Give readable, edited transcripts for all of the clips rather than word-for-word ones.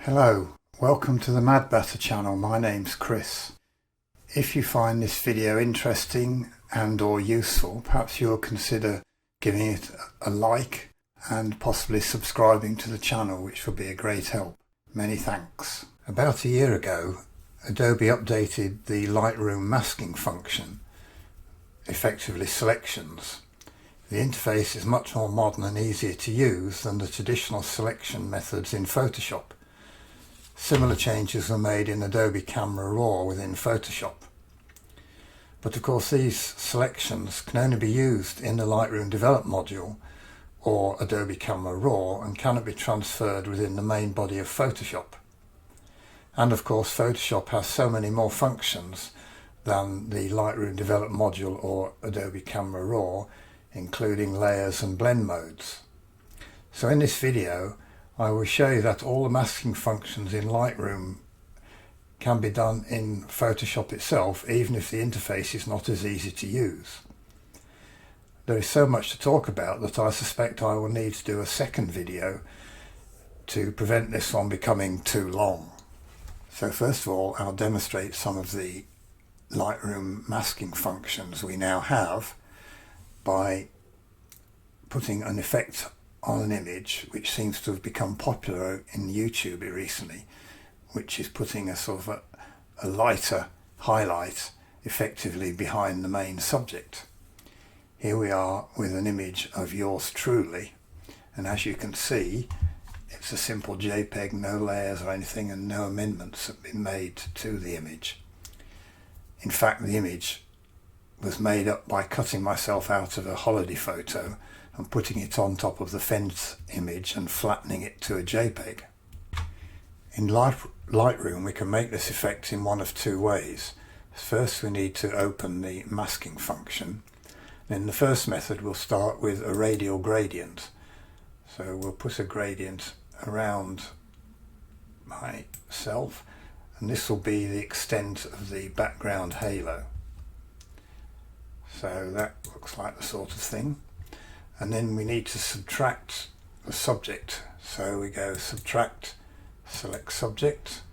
Hello, welcome to the Mad Batter channel. My name's Chris. If you find this video interesting and or useful, perhaps you'll consider giving it a like and possibly subscribing to the channel, which will be a great help. Many thanks. About a year ago, Adobe updated the Lightroom masking function, effectively selections. The interface is much more modern and easier to use than the traditional selection methods in Photoshop. Similar changes were made in Adobe Camera Raw within Photoshop. But of course these selections can only be used in the Lightroom Develop module or Adobe Camera Raw and cannot be transferred within the main body of Photoshop. And of course Photoshop has so many more functions than the Lightroom Develop module or Adobe Camera Raw, including layers and blend modes. So in this video I will show you that all the masking functions in Lightroom can be done in Photoshop itself, even if the interface is not as easy to use. There is so much to talk about that I suspect I will need to do a second video to prevent this from becoming too long. So first of all, I'll demonstrate some of the Lightroom masking functions we now have by putting an effect on an image which seems to have become popular in YouTube recently, which is putting a sort of a lighter highlight effectively behind the main subject. Here we are with an image of yours truly, and as you can see it's a simple JPEG, no layers or anything, and no amendments have been made to the image. In fact, the image was made up by cutting myself out of a holiday photo and putting it on top of the fence image and flattening it to a JPEG. In Lightroom we can make this effect in one of two ways. First we need to open the masking function. In the first method we'll start with a radial gradient. So we'll put a gradient around myself, and this will be the extent of the background halo. So that looks like the sort of thing. And then we need to subtract the subject. So we go subtract, select subject,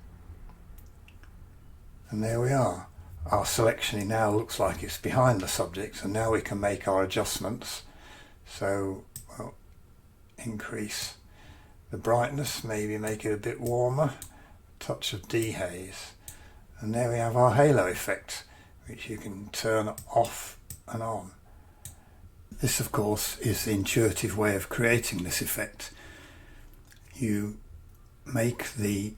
and there we are. Our selection now looks like it's behind the subject, and now we can make our adjustments. So we'll increase the brightness, maybe make it a bit warmer, a touch of dehaze, and there we have our halo effect, which you can turn off and on. This of course is the intuitive way of creating this effect. You make the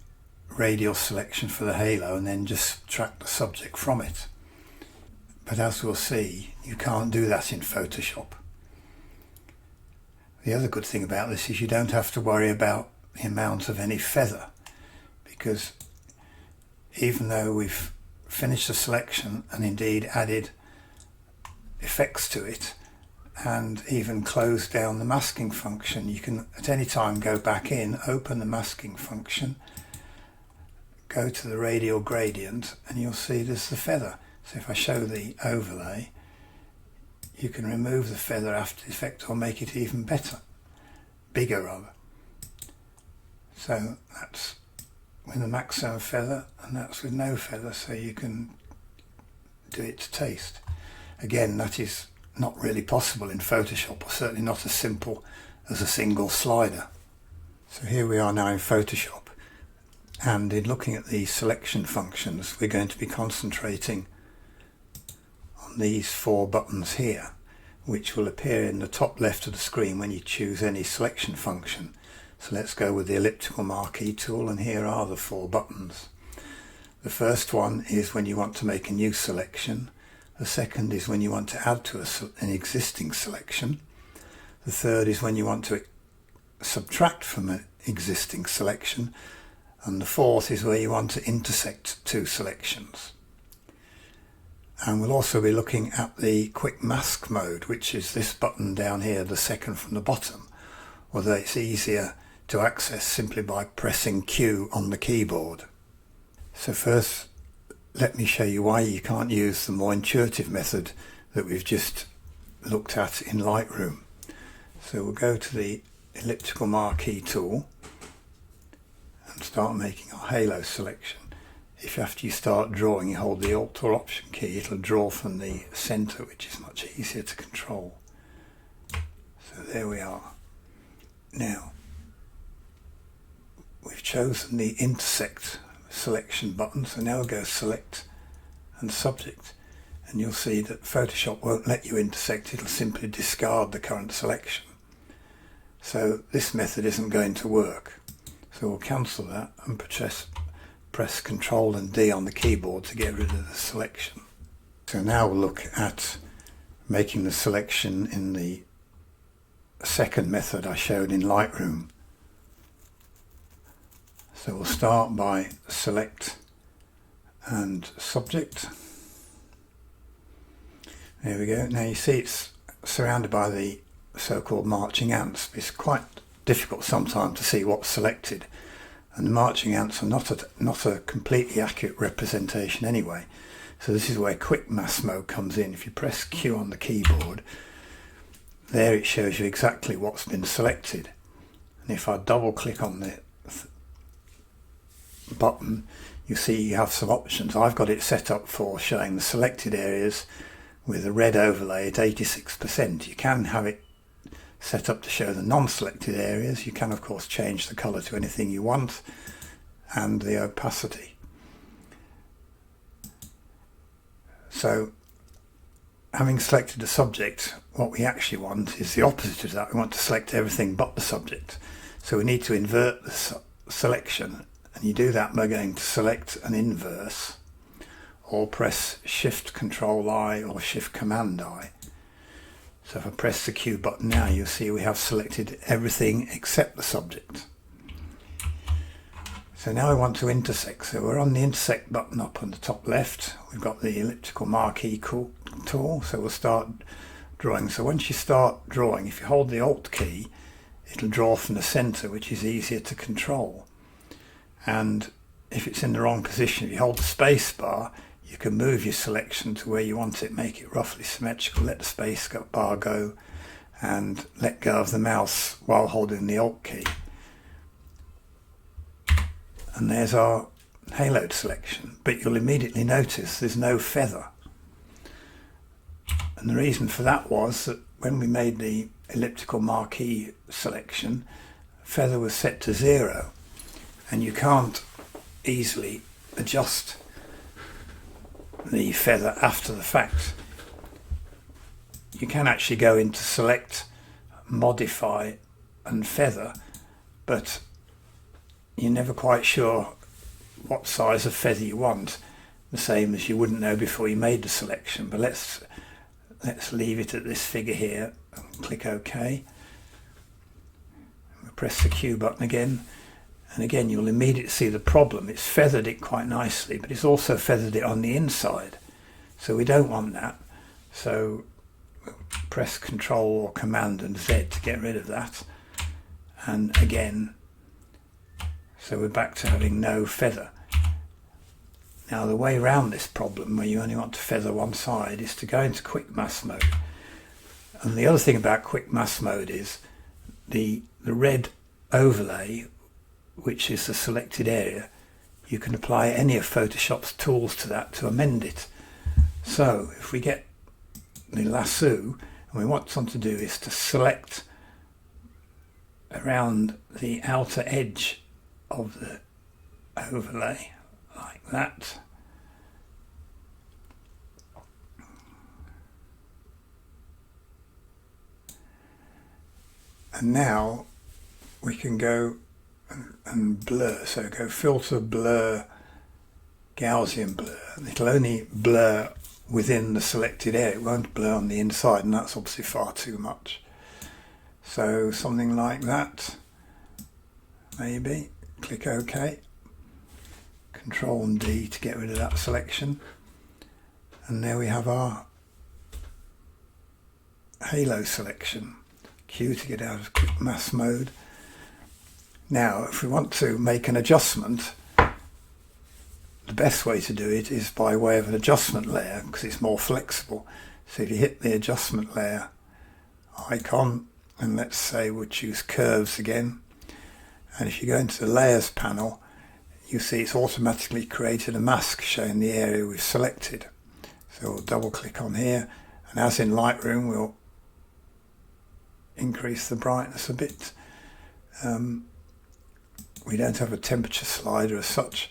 radial selection for the halo and then just subtract the subject from it. But as we'll see, you can't do that in Photoshop. The other good thing about this is you don't have to worry about the amount of any feather, because even though we've finished the selection and indeed added effects to it and even close down the masking function, you can at any time go back in, open the masking function, go to the radial gradient, and you'll see there's the feather. So if I show the overlay, you can remove the feather after the effect or make it even better, bigger rather. So that's with the maximum feather and that's with no feather, so you can do it to taste. Again, that is not really possible in Photoshop, or certainly not as simple as a single slider. So here we are now in Photoshop, and in looking at the selection functions we're going to be concentrating on these four buttons here, which will appear in the top left of the screen when you choose any selection function. So let's go with the elliptical marquee tool, and here are the four buttons. The first one is when you want to make a new selection. The second is when you want to add to an existing selection. The third is when you want to subtract from an existing selection. And the fourth is where you want to intersect two selections. And we'll also be looking at the quick mask mode, which is this button down here, the second from the bottom, although it's easier to access simply by pressing Q on the keyboard. So first, let me show you why you can't use the more intuitive method that we've just looked at in Lightroom. So we'll go to the elliptical marquee tool, and start making our halo selection. If after you start drawing you hold the Alt or Option key, it'll draw from the centre, which is much easier to control. So there we are. Now we've chosen the intersect selection button, so now we'll go select and subject, and you'll see that Photoshop won't let you intersect, it'll simply discard the current selection. So this method isn't going to work. So we'll cancel that and press Ctrl and D on the keyboard to get rid of the selection. So now we'll look at making the selection in the second method I showed in Lightroom. So we'll start by select and subject. There we go. Now you see it's surrounded by the so-called marching ants. It's quite difficult sometimes to see what's selected, and the marching ants are not a completely accurate representation anyway. So this is where quick mask mode comes in. If you press Q on the keyboard, there it shows you exactly what's been selected. And if I double click on the button, you see you have some options. I've got it set up for showing the selected areas with a red overlay at 86%. You can have it set up to show the non-selected areas. You can of course change the colour to anything you want, and the opacity. So having selected the subject, what we actually want is the opposite of that. We want to select everything but the subject. So we need to invert the selection, and you do that by going to select and inverse, or press Shift Control I or Shift Command I. So if I press the Q button now, you'll see we have selected everything except the subject. So now we want to intersect. So we're on the intersect button up on the top left. We've got the elliptical marquee tool, so we'll start drawing. So once you start drawing, if you hold the Alt key, it'll draw from the centre, which is easier to control. And if it's in the wrong position, if you hold the space bar, you can move your selection to where you want it, make it roughly symmetrical, let the space bar go, and let go of the mouse while holding the Alt key. And there's our haloed selection, but you'll immediately notice there's no feather. And the reason for that was that when we made the elliptical marquee selection, feather was set to 0, and you can't easily adjust the feather after the fact. You can actually go into select, modify and feather, but you're never quite sure what size of feather you want, the same as you wouldn't know before you made the selection. But let's leave it at this figure here and click OK. We'll press the Q button again, and again you'll immediately see the problem. It's feathered it quite nicely, but it's also feathered it on the inside, so we don't want that. So we'll press Control or Command and Z to get rid of that, and again, so we're back to having no feather. Now the way around this problem, where you only want to feather one side, is to go into quick mask mode. And the other thing about quick mask mode is the red overlay, which is the selected area, you can apply any of Photoshop's tools to that to amend it. So if we get the lasso, and what we want to do is to select around the outer edge of the overlay like that. And now we can go and blur. So go filter, blur, Gaussian blur. It'll only blur within the selected area. It won't blur on the inside, and that's obviously far too much. So something like that, maybe. Click OK. Control and D to get rid of that selection. And there we have our halo selection. Q to get out of quick mask mode. Now if we want to make an adjustment, the best way to do it is by way of an adjustment layer, because it's more flexible. So if you hit the adjustment layer icon, and let's say we'll choose curves again, and if you go into the layers panel, you see it's automatically created a mask showing the area we've selected. So we'll double click on here, and as in Lightroom, we'll increase the brightness a bit. We don't have a temperature slider as such,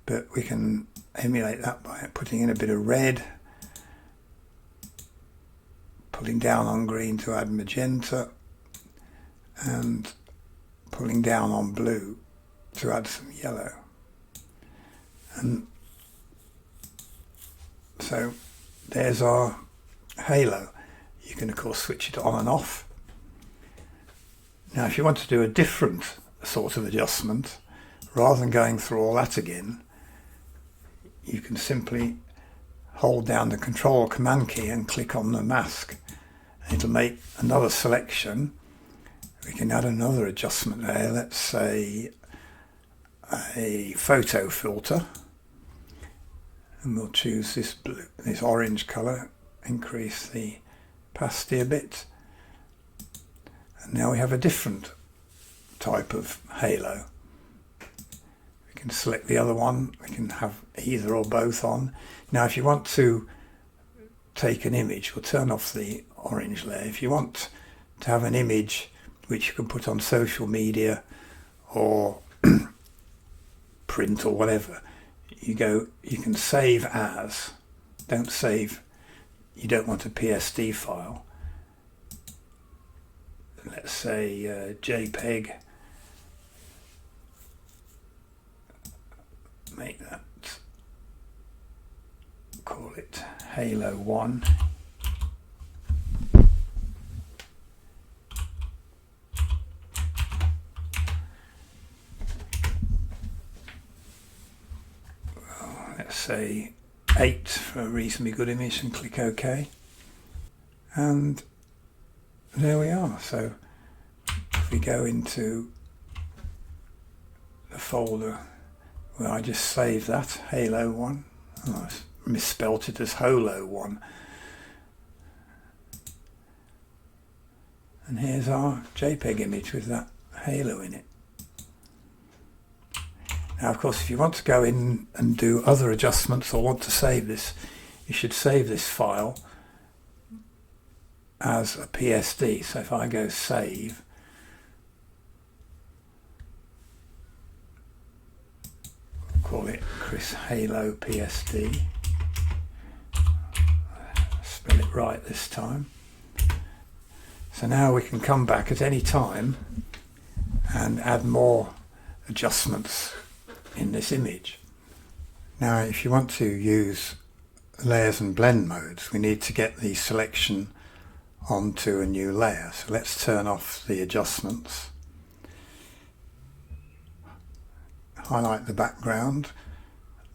but we can emulate that by putting in a bit of red, pulling down on green to add magenta, and pulling down on blue to add some yellow. And so there's our halo. You can of course switch it on and off. Now if you want to do a different sort of adjustment, rather than going through all that again, you can simply hold down the Control Command key and click on the mask. It'll make another selection. We can add another adjustment there, let's say a photo filter, and we'll choose this blue, this orange colour, increase the opacity a bit, and now we have a different type of halo. We can select the other one, we can have either or both on. Now if you want to take an image, we'll turn off the orange layer. If you want to have an image which you can put on social media or print or whatever, you can save as. Don't save, you don't want a PSD file. Let's say JPEG. Make that, call it Halo 1. Let's say 8 for a reasonably good image, and click OK. And there we are. So if we go into the folder where I just saved that, Halo 1, I misspelt it as Holo 1. And here's our JPEG image with that halo in it. Now of course if you want to go in and do other adjustments or want to save this, you should save this file as a PSD. So if I go save, call it Chris Halo PSD, spell it right this time. So now we can come back at any time and add more adjustments in this image. Now if you want to use layers and blend modes, we need to get the selection onto a new layer. So let's turn off the adjustments, highlight the background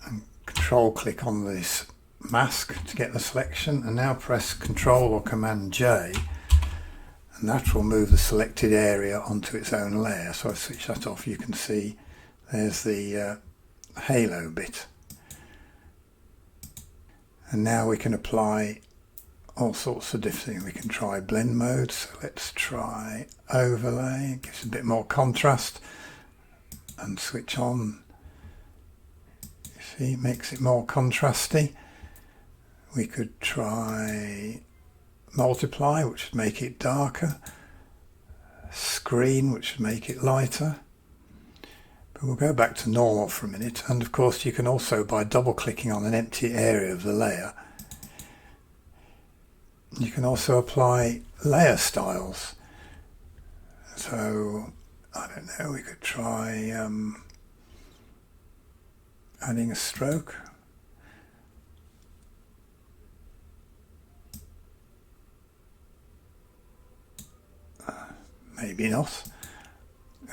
and control click on this mask to get the selection, and now press Control or Command J, and that will move the selected area onto its own layer. So I switch that off, you can see there's the halo bit. And now we can apply all sorts of different things. We can try blend mode, so let's try overlay, it gives a bit more contrast, and switch on. You see, it makes it more contrasty. We could try multiply, which would make it darker, screen, which would make it lighter. But we'll go back to normal for a minute, and of course you can also, by double clicking on an empty area of the layer, you can also apply layer styles. So I don't know, we could try adding a stroke. Maybe not.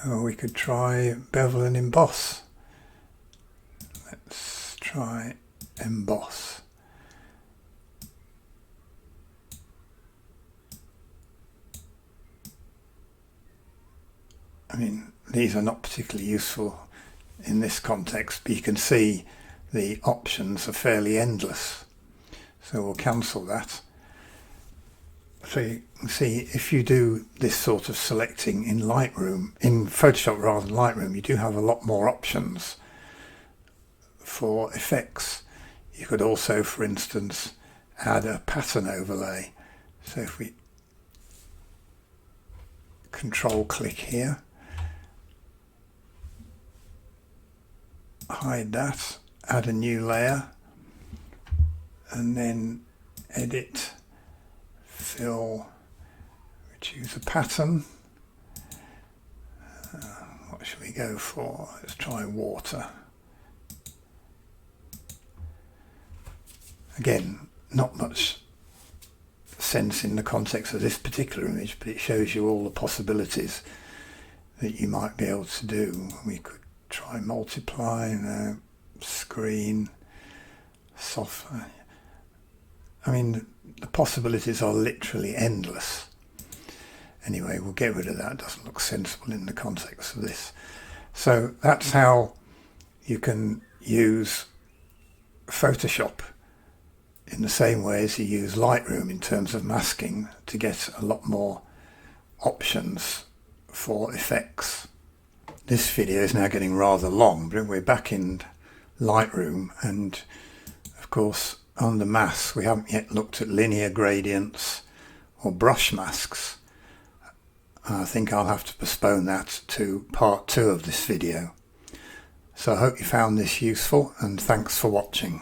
Or we could try bevel and emboss. Let's try emboss. I mean, these are not particularly useful in this context, but you can see the options are fairly endless. So we'll cancel that. So you can see if you do this sort of selecting in Lightroom, in Photoshop rather than Lightroom, you do have a lot more options. for effects. You could also, for instance, add a pattern overlay. So if we control click here, hide that, add a new layer, and then edit, fill, choose a pattern. What should we go for? Let's try water. Again, not much sense in the context of this particular image, but it shows you all the possibilities that you might be able to do. We could try multiply, screen, soften. I mean, the possibilities are literally endless. Anyway, we'll get rid of that. It doesn't look sensible in the context of this. So that's how you can use Photoshop in the same way as you use Lightroom in terms of masking, to get a lot more options for effects. This video is now getting rather long, but we're back in Lightroom, and of course under masks we haven't yet looked at linear gradients or brush masks. I think I'll have to postpone that to part 2 of this video. So I hope you found this useful, and thanks for watching.